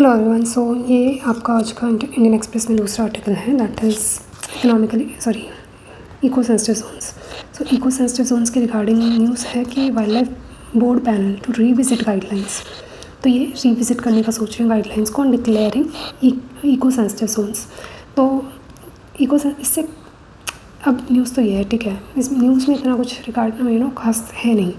Hello everyone. सो ये आपका आज का इंडियन एक्सप्रेस में दूसरा आर्टिकल है, that is eco sensitive zones. So eco sensitive zones के रिगार्डिंग न्यूज़ है कि wild life board panel to revisit guidelines. तो ये रीविजिट करने का सोच रहे हैं गाइडलाइंस को, डिक्लेयरिंग इको सेंसिटिव जोन्स। तो इससे अब न्यूज़ तो ये है, ठीक है, इस न्यूज़ में इतना कुछ रिगार्ड खास है नहीं,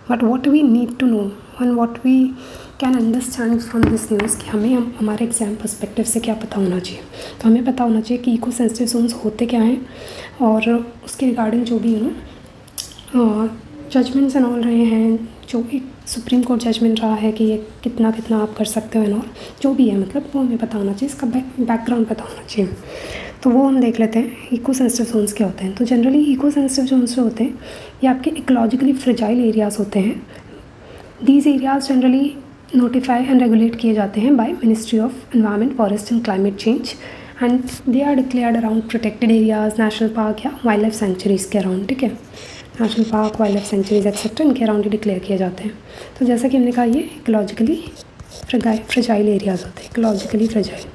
but what we need to know and what we can understand from this news कि हमें हमारे एग्जाम पर्सपेक्टिव से क्या पता होना चाहिए। तो हमें पता होना चाहिए कि इको सेंसिटिव जोन्स होते क्या हैं और उसके रिगार्डिंग जो भी जजमेंट्स एंड ऑल रहे हैं, जो एक सुप्रीम कोर्ट जजमेंट रहा है कि ये कितना कितना आप कर सकते हो एंड ऑल, जो भी है मतलब वो हमें पता होना चाहिए, इसका बैकग्राउंड पता होना चाहिए। तो वो हम देख लेते हैं इको सेंसिटिव जोन्स क्या होते हैं। तो जनरली इको सेंसिटिव जोन्स जो होते हैं ये आपके इकोलॉजिकली फ्रेजाइल एरियाज़ होते हैं। These areas generally notify and regulate किए जाते हैं by ministry of environment, forest and climate change, and they are declared around protected areas, national park या वाइल्ड लाइफ सेंचुरीज़ के अराउंड, ठीक है। National park, wild life sanctuaries etcetera इनके around ही declare किए जाते हैं। तो जैसा कि हमने कहा ये इकोलॉजिकली फ्रेजाइल एरियाज़ होते हैं, इकोलॉजिकली फ्रेजाइल।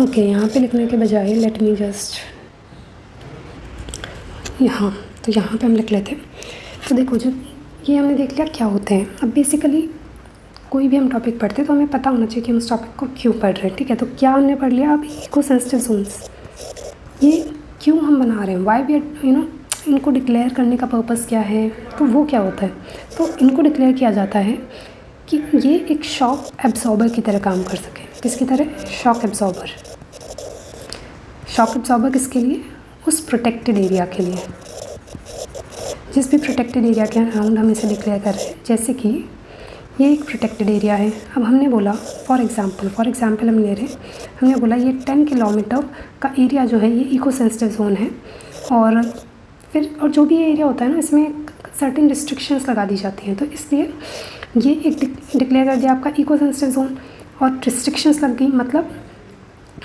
ओके, यहाँ पे लिखने के बजाय लेट मी जस्ट यहाँ पे हम लिख लेते हैं। तो देखो, जब ये हमने देख लिया क्या होते हैं, अब बेसिकली कोई भी हम टॉपिक पढ़ते हैं तो हमें पता होना चाहिए कि हम उस टॉपिक को क्यों पढ़ रहे हैं, ठीक है। तो क्या हमने पढ़ लिया, अब इको सेंसिटिव जोन्स ये क्यों हम बना रहे हैं, वाई वी इनको डिक्लेयर करने का पर्पस क्या है, तो वो क्या होता है। तो इनको डिक्लेयर किया जाता है कि ये एक शॉक एब्जॉर्बर की तरह काम कर सके। किसकी तरह? Shock absorber. शॉक एब्जॉर्बर किसके लिए? उस प्रोटेक्टेड एरिया के लिए, जिस भी प्रोटेक्टेड एरिया के अराउंड हम इसे डिक्लेयर कर रहे हैं। जैसे कि ये एक प्रोटेक्टेड एरिया है, अब हमने बोला फॉर एग्जांपल हम ले रहे हैं, हमने बोला ये 10 किलोमीटर का एरिया जो है ये इको सेंसिटिव जोन है, और जो भी एरिया होता है ना इसमें सर्टेन रिस्ट्रिक्शंस लगा दी जाती हैं। तो इसलिए ये एक डिक्लेयर कर दिया आपका इको सेंसिटिव जोन, और रिस्ट्रिक्शंस लग गई, मतलब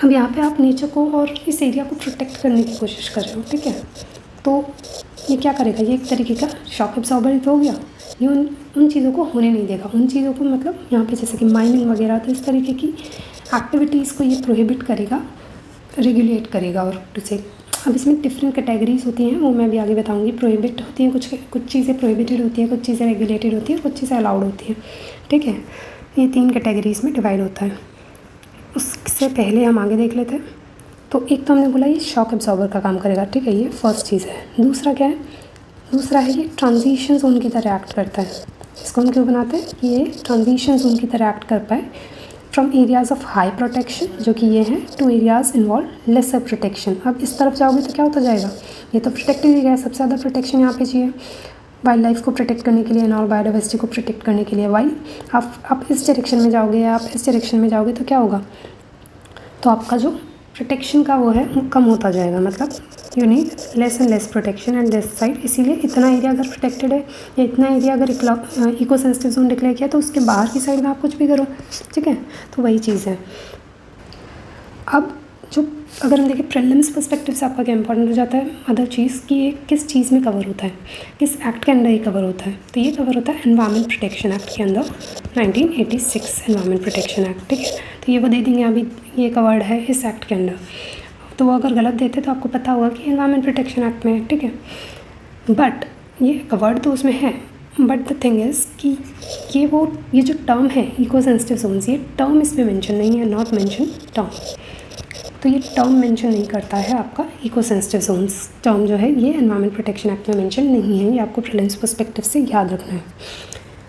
अब यहाँ पे आप नेचर को और इस एरिया को प्रोटेक्ट करने की कोशिश कर रहे हो, ठीक है। तो ये क्या करेगा, ये एक तरीके का शॉक एब्जॉर्बर तो हो गया, ये उन चीज़ों को होने नहीं देगा। उन चीज़ों को मतलब यहाँ पे जैसे कि माइनिंग वगैरह, तो इस तरीके की एक्टिविटीज़ को ये प्रोहिबिट करेगा, रेगुलेट करेगा। और उसे अब इसमें डिफरेंट कैटेगरीज होती हैं, वो मैं भी आगे बताऊंगी। प्रोहिबिट होती हैं कुछ चीज़ें प्रोहिबिटेड होती हैं, कुछ चीज़ें रेगुलेटेड होती हैं, कुछ चीज़ें अलाउड होती हैं, ठीक है। ये 3 कैटेगरीज में डिवाइड होता है। उससे पहले हम आगे देख लेते हैं। तो एक तो हमने बोला ये शॉक एब्जॉर्बर का काम करेगा, ठीक है, ये फर्स्ट चीज़ है। दूसरा क्या है? दूसरा है ये ट्रांजिशन जोन की तरह एक्ट करता है। इसको हम क्यों बनाते हैं कि ये ट्रांजिशन जोन की तरह एक्ट कर पाए from areas of high protection, जो कि ये हैं, to areas involve lesser protection. अब इस तरफ जाओगे तो क्या होता जाएगा, ये तो प्रोटेक्टेड एरिया है, सबसे ज़्यादा प्रोटेक्शन यहाँ पे चाहिए वाइल्ड लाइफ को प्रोटेक्ट करने के लिए एंड ऑल बायोडाइवर्सिटी को प्रोटेक्ट करने के लिए। वाइल आप इस डायरेक्शन में जाओगे या आप इस डायरेक्शन में जाओगे तो क्या होगा, तो आपका जो प्रोटेक्शन का वो है कम होता जाएगा, मतलब you need less and less protection and this side. इसीलिए इतना एरिया अगर प्रोटेक्टेड है या इतना एरिया अगर इको सेंसिटिव जोन डिक्लेयर किया तो उसके बाहर की साइड में आप कुछ भी करो, ठीक है। तो वही चीज़ है। अब जो अगर हम देखें प्रीलिम्स पर्सपेक्टिव से आपका क्या इंपॉर्टेंट हो जाता है, अदर चीज़ कि ये किस चीज़ में कवर होता है, किस एक्ट के अंदर ये कवर होता है। तो ये कवर होता है एनवायरनमेंट प्रोटेक्शन एक्ट के अंदर, 1986 एनवायरनमेंट प्रोटेक्शन एक्ट, ठीक है। तो ये वो दे देंगे, अभी ये कवर्ड है इस एक्ट के अंदर। तो वो अगर गलत देते तो आपको पता होगा कि एनवायरनमेंट प्रोटेक्शन एक्ट में है, ठीक है। बट ये कवर्ड तो उसमें है, बट द थिंग इज़ कि ये जो टर्म है इको सेंसिटिव जोन्स, ये टर्म इसमें मेंशन नहीं है, नॉट मेंशन टर्म। तो ये टर्म मेंशन नहीं करता है आपका इको सेंसिटिव जोन्स टर्म जो है, ये एनवायरनमेंट प्रोटेक्शन एक्ट में मेंशन नहीं है। ये आपको प्रीलिम्स पर्सपेक्टिव से याद रखना है,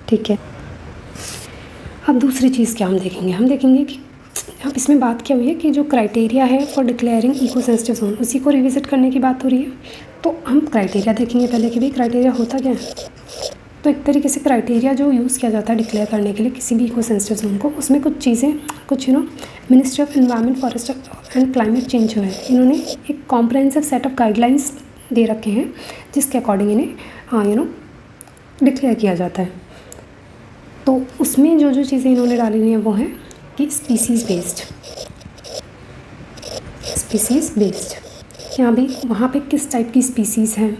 ठीक है। अब दूसरी चीज़ क्या हम देखेंगे कि अब इसमें बात क्या हुई है कि जो क्राइटेरिया है for declaring eco sensitive zone, उसी को रिविजिट करने की बात हो रही है। तो हम क्राइटेरिया देखेंगे पहले कि भाई क्राइटेरिया होता क्या है। तो एक तरीके से क्राइटेरिया जो यूज़ किया जाता है डिक्लेयर करने के लिए किसी भी इको सेंसिटिव जोन को, उसमें कुछ चीज़ें ministry of environment, forest and climate change जो है, इन्होंने एक कॉम्प्रहेंसिव सेट ऑफ गाइडलाइंस दे रखे हैं जिसके अकॉर्डिंग इन्हें डिक्लेयर किया जाता है। तो उसमें जो चीज़ें इन्होंने डाली हुई हैं वो हैं कि स्पीसीज़ बेस्ड यहाँ भी वहाँ पे किस टाइप की स्पीसीज़ हैं,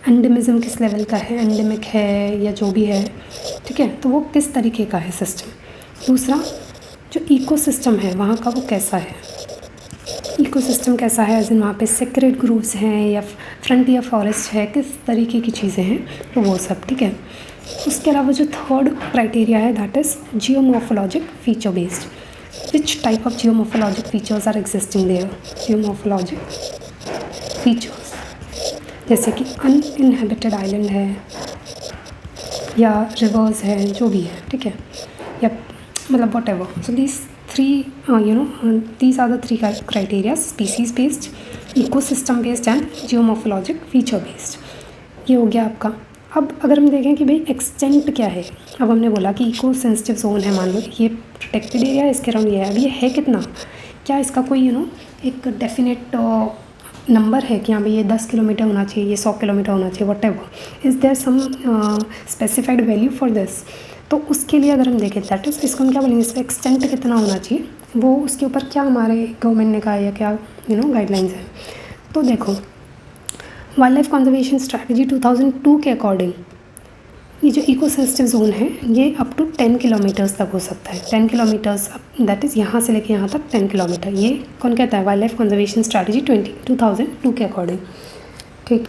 एंडेमिज़म किस लेवल का है, एंडेमिक है या जो भी है, ठीक है। तो वो किस तरीके का है सिस्टम, दूसरा जो इकोसिस्टम है वहाँ का वो कैसा है, इकोसिस्टम कैसा है, एज इन वहाँ पे सेक्रेड ग्रूव्स हैं या फ्रंटियर फॉरेस्ट है, किस तरीके की चीज़ें हैं, तो वो सब। ठीक है। उसके अलावा जो थर्ड क्राइटेरिया है that is geomorphologic feature based, which type of geomorphologic features are existing there. Geomorphologic features जैसे कि अनइनहेबिटेड आइलैंड है या रिवर्स है, जो भी है। ठीक है। या मतलब what ever. So these three these are the three criteria: species based, ecosystem based and geomorphologic feature based। ये हो गया आपका। अब अगर हम देखें कि भाई एक्सटेंट क्या है, अब हमने बोला कि इको सेंसिटिव जोन है, मान लो ये प्रोटेक्टेड एरिया है, इसके अराउंड ये है। अब ये है कितना, क्या इसका कोई एक डेफिनेट नंबर है कि हाँ भाई ये 10 किलोमीटर होना चाहिए, ये 100 किलोमीटर होना चाहिए, whatever. Is there some specified value for this? तो उसके लिए अगर हम देखें दैट इज़, इसको हम क्या बोलेंगे, इसका एक्सटेंट कितना होना चाहिए, वो उसके ऊपर क्या हमारे गवर्नमेंट ने कहा या क्या गाइडलाइंस हैं। तो देखो वाइल्ड लाइफ कंजर्वेशन स्ट्रैटेजी 2002 के अकॉर्डिंग ये जो इकोसिस्टम जोन है ये अप टू 10 किलोमीटर्स तक हो सकता है। 10 किलोमीटर्स दैट इज़ यहाँ से लेके यहाँ तक 10 किलोमीटर। ये कौन कहता है? वाइल्ड लाइफ कंजर्वेशन स्ट्रैटेजी 2002 के अकॉर्डिंग। ठीक।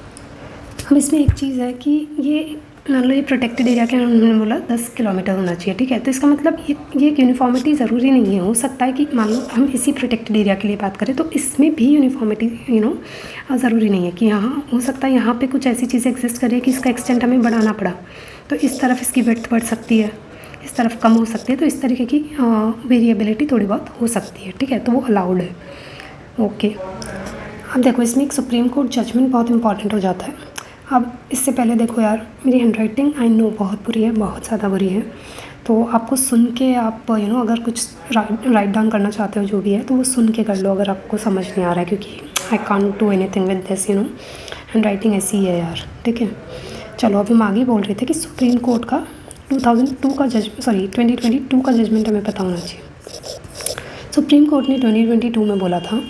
अब इसमें एक चीज़ है कि ये मान लो ये प्रोटेक्टेड एरिया के हमने बोला 10 किलोमीटर होना चाहिए। ठीक है। तो इसका मतलब ये एक यूनिफॉर्मिटी ज़रूरी नहीं है। हो सकता है कि मान लो हम इसी प्रोटेक्टेड एरिया के लिए बात करें तो इसमें भी यूनिफॉर्मिटी ज़रूरी नहीं है कि यहाँ हो सकता है यहाँ पे कुछ ऐसी चीज़ें एग्जिस्ट करें कि इसका एक्सटेंट हमें बढ़ाना पड़ा, तो इस तरफ इसकी विड्थ बढ़ सकती है, इस तरफ कम हो सकती है। तो इस तरीके की वेरिएबिलिटी थोड़ी बहुत हो सकती है। ठीक है। तो वो अलाउड है। ओके। अब देखो इसमें एक सुप्रीम कोर्ट जजमेंट बहुत इंपॉर्टेंट हो जाता है। अब इससे पहले देखो यार, मेरी हैंडराइटिंग आई नो बहुत बुरी है, बहुत ज़्यादा बुरी है। तो आपको सुन के आप अगर कुछ राइट डाउन करना चाहते हो जो भी है तो वो सुन के कर लो अगर आपको समझ नहीं आ रहा है, क्योंकि I can't do anything with this handwriting ऐसी ही है यार। ठीक है। चलो अभी हम आगे बोल रहे थे कि सुप्रीम कोर्ट का 2022 का जजमेंट हमें पता होना चाहिए। सुप्रीम कोर्ट ने 2022 में बोला था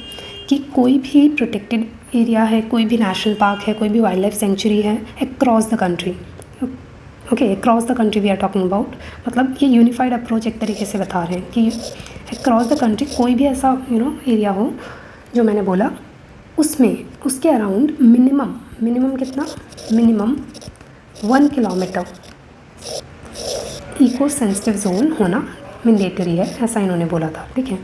कि कोई भी प्रोटेक्टेड एरिया है, कोई भी नेशनल पार्क है, कोई भी वाइल्ड लाइफ सेंचुरी है across the country, okay across the country we are talking about, मतलब ये यूनिफाइड अप्रोच एक तरीके से बता रहे हैं कि अक्रॉस द कंट्री कोई भी ऐसा एरिया हो जो मैंने बोला उसमें उसके अराउंड मिनिमम कितना, minimum 1 kilometre eco sensitive zone होना मैंडेटरी है, ऐसा इन्होंने बोला था। ठीक है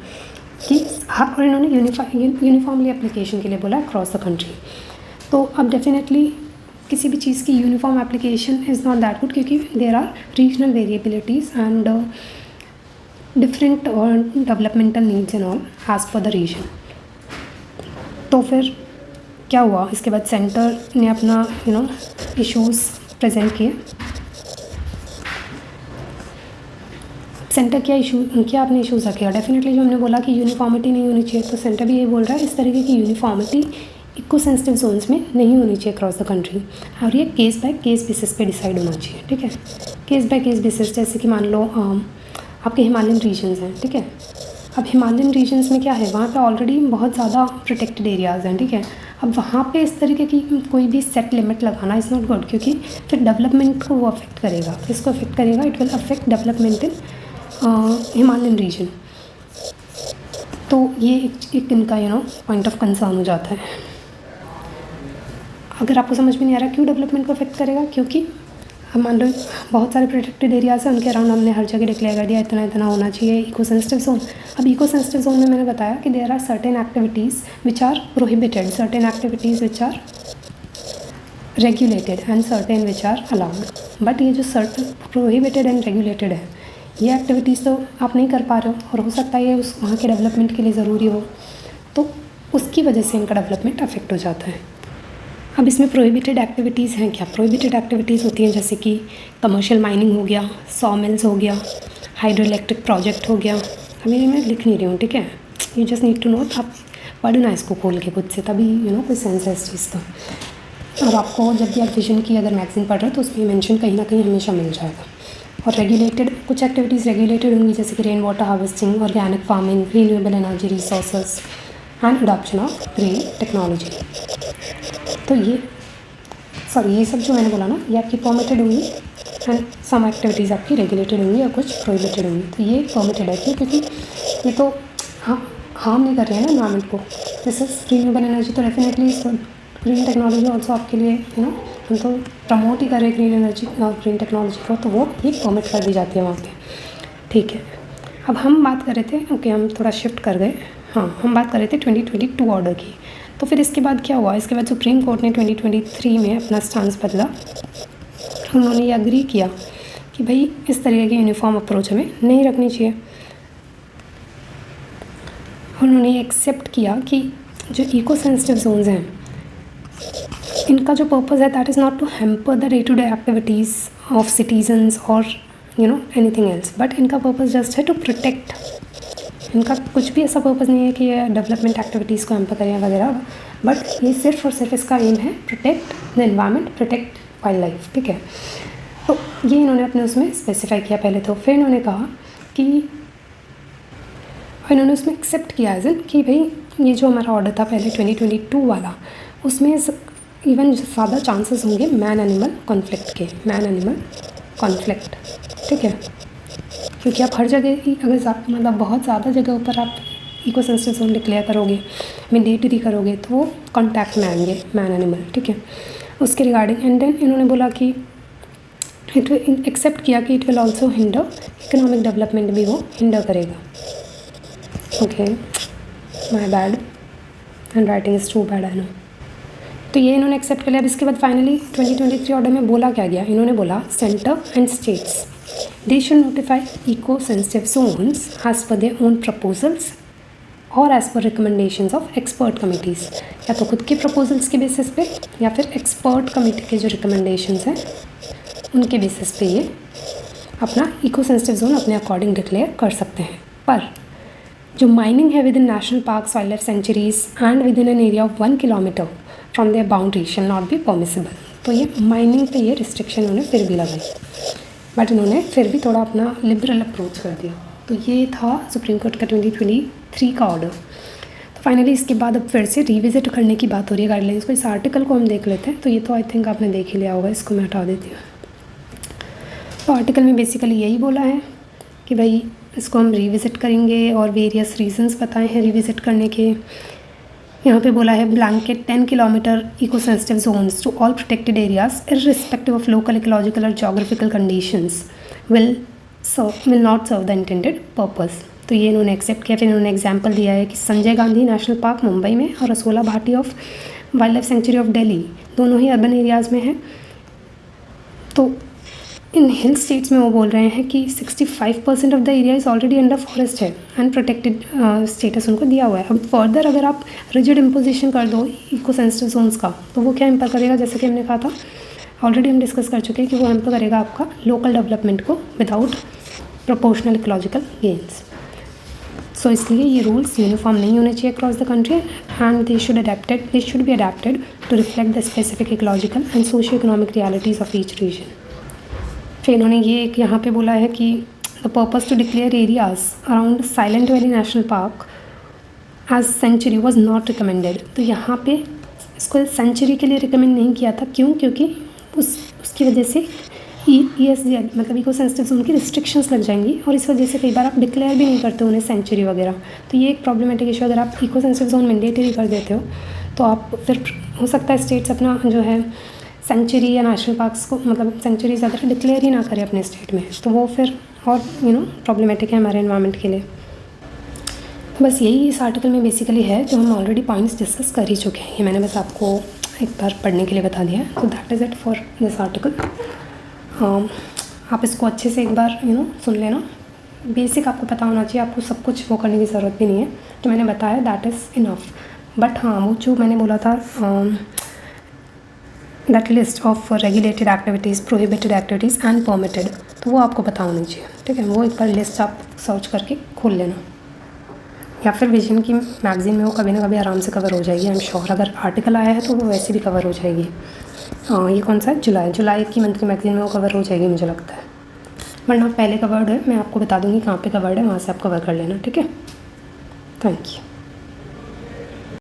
कि हाँ, और इन्होंने यूनिफॉर्मली एप्लीकेशन के लिए बोला अक्रॉस द कंट्री। तो अब डेफिनेटली किसी भी चीज़ की uniform application is not that good, क्योंकि there are regional variabilities and different developmental needs and all as per the region. तो फिर क्या हुआ, इसके बाद सेंटर ने अपना इश्यूज़ प्रेजेंट किए। सेंटर क्या अपने इश्यूज़ रखेगा? डेफिनेटली जो हमने बोला कि यूनिफॉर्मिटी नहीं होनी चाहिए, तो सेंटर भी ये बोल रहा है इस तरीके की यूनिफॉर्मिटी इको सेंसिटिव जोन्स में नहीं होनी चाहिए अक्रॉस द कंट्री, और ये केस बाय केस बेसिस पे डिसाइड होना चाहिए। ठीक है। केस बाय केस बेसिस, जैसे कि मान लो आपके हिमालयन रीजन्स हैं। ठीक है। अब हिमालयन रीजन्स में क्या है, वहाँ पे ऑलरेडी बहुत ज़्यादा प्रोटेक्टेड एरियाज़ हैं। ठीक है। अब वहाँ पे इस तरीके की कोई भी सेट लिमिट लगाना इज़ नॉट गुड, क्योंकि फिर डेवलपमेंट को वो अफेक्ट करेगा। इसको अफेक्ट करेगा, it will affect development in Himalayan region. तो ये एक इनका पॉइंट ऑफ कंसर्न हो जाता है। अगर आपको समझ में नहीं आ रहा क्यों डेवलपमेंट को अफेक्ट करेगा, क्योंकि हम मान लो बहुत सारे प्रोटेक्टेड एरियाज़ हैं, उनके अराउंड हमने हर जगह डिक्लेयर कर दिया इतना इतना होना चाहिए इको सेंसिटिव जोन। अब इको सेंसिटिव जोन में मैंने बताया कि there are certain activities which are prohibited, certain activities which are regulated and certain which are allowed. But ये जो प्रोहिबिटेड एंड रेगुलेटेड है, ये एक्टिविटीज़ तो आप नहीं कर पा रहे हो, और हो सकता है ये उस वहाँ के डेवलपमेंट के लिए ज़रूरी हो, तो उसकी वजह से इनका डेवलपमेंट अफेक्ट हो जाता है। अब इसमें प्रोहिबिटेड एक्टिविटीज़ हैं क्या? प्रोहिबिटेड एक्टिविटीज़ होती हैं जैसे कि कमर्शियल माइनिंग हो गया, सॉ मिल्स हो गया, हाइड्रो इलेक्ट्रिक प्रोजेक्ट हो गया। अभी मैं लिख नहीं रही हूँ, ठीक है, you just need to know. आप पढ़ना इसको खोल के खुद से, तभी कोई सेंस है इस चीज़ का। और आपको जब भी आप विजन की अगर मैगजीन पढ़ रहे हो तो उसमें मेंशन कहीं ना कहीं हमेशा मिल जाएगा। और रेगुलेटेड कुछ एक्टिविटीज़ रेगुलेटेड होंगी जैसे कि rain water harvesting, organic farming, renewable energy resources and adoption of green technology. तो ये सब जो मैंने बोला ना, ये आपकी परमिटेड होंगी एंड सम एक्टिविटीज़ आपकी रेगुलेटेड होंगी और कुछ प्रोहिबिटेड होंगी। तो ये परमिटेड है क्यों? क्योंकि ये तो हार्म नहीं कर रहे हैं ना एनवायरमेंट को। दिस इज़ रिन्यूएबल एनर्जी, तो डेफिनेटली इस ग्रीन टेक्नोलॉजी ऑल्सो आपके लिए हम तो प्रमोट ही कर रहे हैं ग्रीन एनर्जी और ग्रीन टेक्नोलॉजी को, तो वो ये परमिट कर दी जाती है वहाँ पे। ठीक है, अब हम बात कर रहे थे, ओके हम थोड़ा शिफ्ट कर गए। हाँ, हम बात कर रहे थे 2022 ऑर्डर की। तो फिर इसके बाद क्या हुआ? इसके बाद सुप्रीम कोर्ट ने 2023 में अपना स्टांस बदला। उन्होंने ये अग्री किया कि भाई इस तरीके की यूनिफॉर्म अप्रोच हमें नहीं रखनी चाहिए। उन्होंने एक्सेप्ट किया कि जो इको सेंसिटिव जोन्स हैं, इनका जो पर्पज़ है that is not to hamper the day to day activities of citizens और एनीथिंग एल्स, बट इनका पर्पज़ जस्ट है टू प्रोटेक्ट। इनका कुछ भी ऐसा पर्पज़ नहीं है कि ये डेवलपमेंट एक्टिविटीज़ को हैम्पर करें वगैरह, बट ये सिर्फ और सिर्फ इसका एम है protect the environment, protect wild life. ठीक है, तो ये इन्होंने अपने उसमें स्पेसिफाई किया पहले तो। फिर इन्होंने कहा कि इन्होंने उसमें एक्सेप्ट किया एज इन कि भाई ये जो हमारा ऑर्डर था पहले 2022 वाला, उसमें इवन ज़्यादा चांसेस होंगे मैन एनिमल कॉन्फ्लिक्ट के, मैन एनिमल कॉन्फ्लिक्ट। ठीक है, क्योंकि आप हर जगह ही अगर मतलब बहुत ज़्यादा जगह ऊपर आप इको सेंसिटिव जोन डिक्लेयर करोगे, मैंडेटरी करोगे, तो वो कॉन्टैक्ट में आएंगे मैन एनिमल। ठीक है, उसके रिगार्डिंग एंड देन इन्होंने बोला कि इट विल एक्सेप्ट किया कि it will also hinder economic development, भी वो हिंडर करेगा। Okay, my bad, handwriting is too bad, I know. तो ये इन्होंने एक्सेप्ट कर लिया। अब इसके बाद फाइनली 2023 ऑर्डर में बोला क्या गया? इन्होंने बोला centre and states they should notify eco sensitive zones as per their own proposals और as per recommendations of expert committees, या तो खुद के प्रपोजल्स के बेसिस पे या फिर एक्सपर्ट कमेटी के जो रिकमेंडेशंस हैं उनके बेसिस पे ये अपना इको सेंसिटिव जोन अपने अकॉर्डिंग डिक्लेयर कर सकते हैं। पर जो माइनिंग है within national parks, wild life sanctuaries and within an area of 1 kilometre from their boundary shall not be permissible. तो ये माइनिंग पे ये रिस्ट्रिक्शन उन्होंने फिर भी लगाई, बट इन्होंने फिर भी थोड़ा अपना लिबरल अप्रोच कर दिया। तो ये था सुप्रीम कोर्ट का 2023 का ऑर्डर। तो फाइनली इसके बाद अब फिर से रिविजिट करने की बात हो रही है गाइडलाइंस को। इस आर्टिकल को हम देख लेते हैं। तो ये तो आई थिंक आपने देख ही लिया होगा, इसको मैं हटा देती हूँ। तो आर्टिकल में बेसिकली यही बोला है कि भाई इसको हम रिविज़िट करेंगे और वेरियस रीजंस बताए हैं रिविज़िट करने के। यहाँ पे बोला है blanket 10 kilometre eco sensitive zones to all protected areas irrespective of local ecological और geographical conditions will not serve the intended purpose. तो ये इन्होंने एक्सेप्ट किया। फिर इन्होंने एग्जाम्पल दिया है कि संजय गांधी नेशनल पार्क मुंबई में और Asola Bhati of wild life century of Delhi दोनों ही अर्बन एरियाज़ में हैं। तो इन हिल स्टेट्स में वो बोल रहे हैं कि 65% of the area is already under forest है एंड प्रोटेक्टेड स्टेटस उनको दिया हुआ है। अब फर्दर अगर आप रिजिड इम्पोजिशन कर दो इको सेंसिटिव जोन्स का, तो वो क्या हैम्पर करेगा? जैसे कि हमने कहा था, ऑलरेडी हम डिस्कस कर चुके हैं कि वो हैम्पर करेगा आपका लोकल डेवलपमेंट को without proportional ecological gains. So इसलिए ये रूल्स यूनिफॉर्म नहीं होने चाहिए across the country and they should be adapted to reflect the specific ecological and socio economic realities of each region. फिर इन्होंने ये एक यहाँ पे बोला है कि the purpose to declare areas around Silent Valley national park as sanctuary was not recommended. तो यहाँ पे इसको सेंचुरी के लिए रिकमेंड नहीं किया था। क्यों? क्योंकि उसकी वजह से ESG मतलब इको सेंसिटिव जोन की रिस्ट्रिक्शंस लग जाएंगी और इस वजह से कई बार आप डिक्लेयर भी नहीं करते उन्हें सेंचुरी वगैरह। तो ये एक प्रॉब्लमेटिक इशू। अगर आप इको सेंसिटिव जोन मैंडेटरी कर देते हो तो आप फिर हो सकता है स्टेट्स अपना जो है सेंचुरी या नेशनल पार्क्स को मतलब सेंचुरी ज़्यादा डिक्लेयर ही ना करें अपने स्टेट में, तो वो फिर और प्रॉब्लमेटिक है हमारे एनवायरनमेंट के लिए। तो बस यही इस आर्टिकल में बेसिकली है जो हम ऑलरेडी पॉइंट्स डिस्कस कर ही चुके हैं। ये मैंने बस आपको एक बार पढ़ने के लिए बता दिया है। तो that is it for this article. आप इसको अच्छे से एक बार सुन लेना। बेसिक आपको पता होना चाहिए, आपको सब कुछ वो करने की ज़रूरत भी नहीं है। जो मैंने बताया दैट इज़ इनफ। बट हाँ, वो जो मैंने बोला था that list of regulated activities, prohibited activities and permitted, तो वो आपको पता होनी चाहिए। ठीक है, वो एक बार लिस्ट आप सर्च करके खोल लेना, या फिर विजन की मैगज़ीन में वो कभी ना कभी आराम से कवर हो जाएगी। आई एम श्योर अगर आर्टिकल आया है तो वो वैसे भी कवर हो जाएगी। ये कौन सा है? जुलाई की मंथली मैगज़ीन में वो कवर हो जाएगी मुझे लगता है, वरना पहले कवर्ड है। मैं आपको बता दूँगी कहाँ पे कवर्ड है, वहाँ से आप कवर कर लेना। ठीक है, थैंक यू।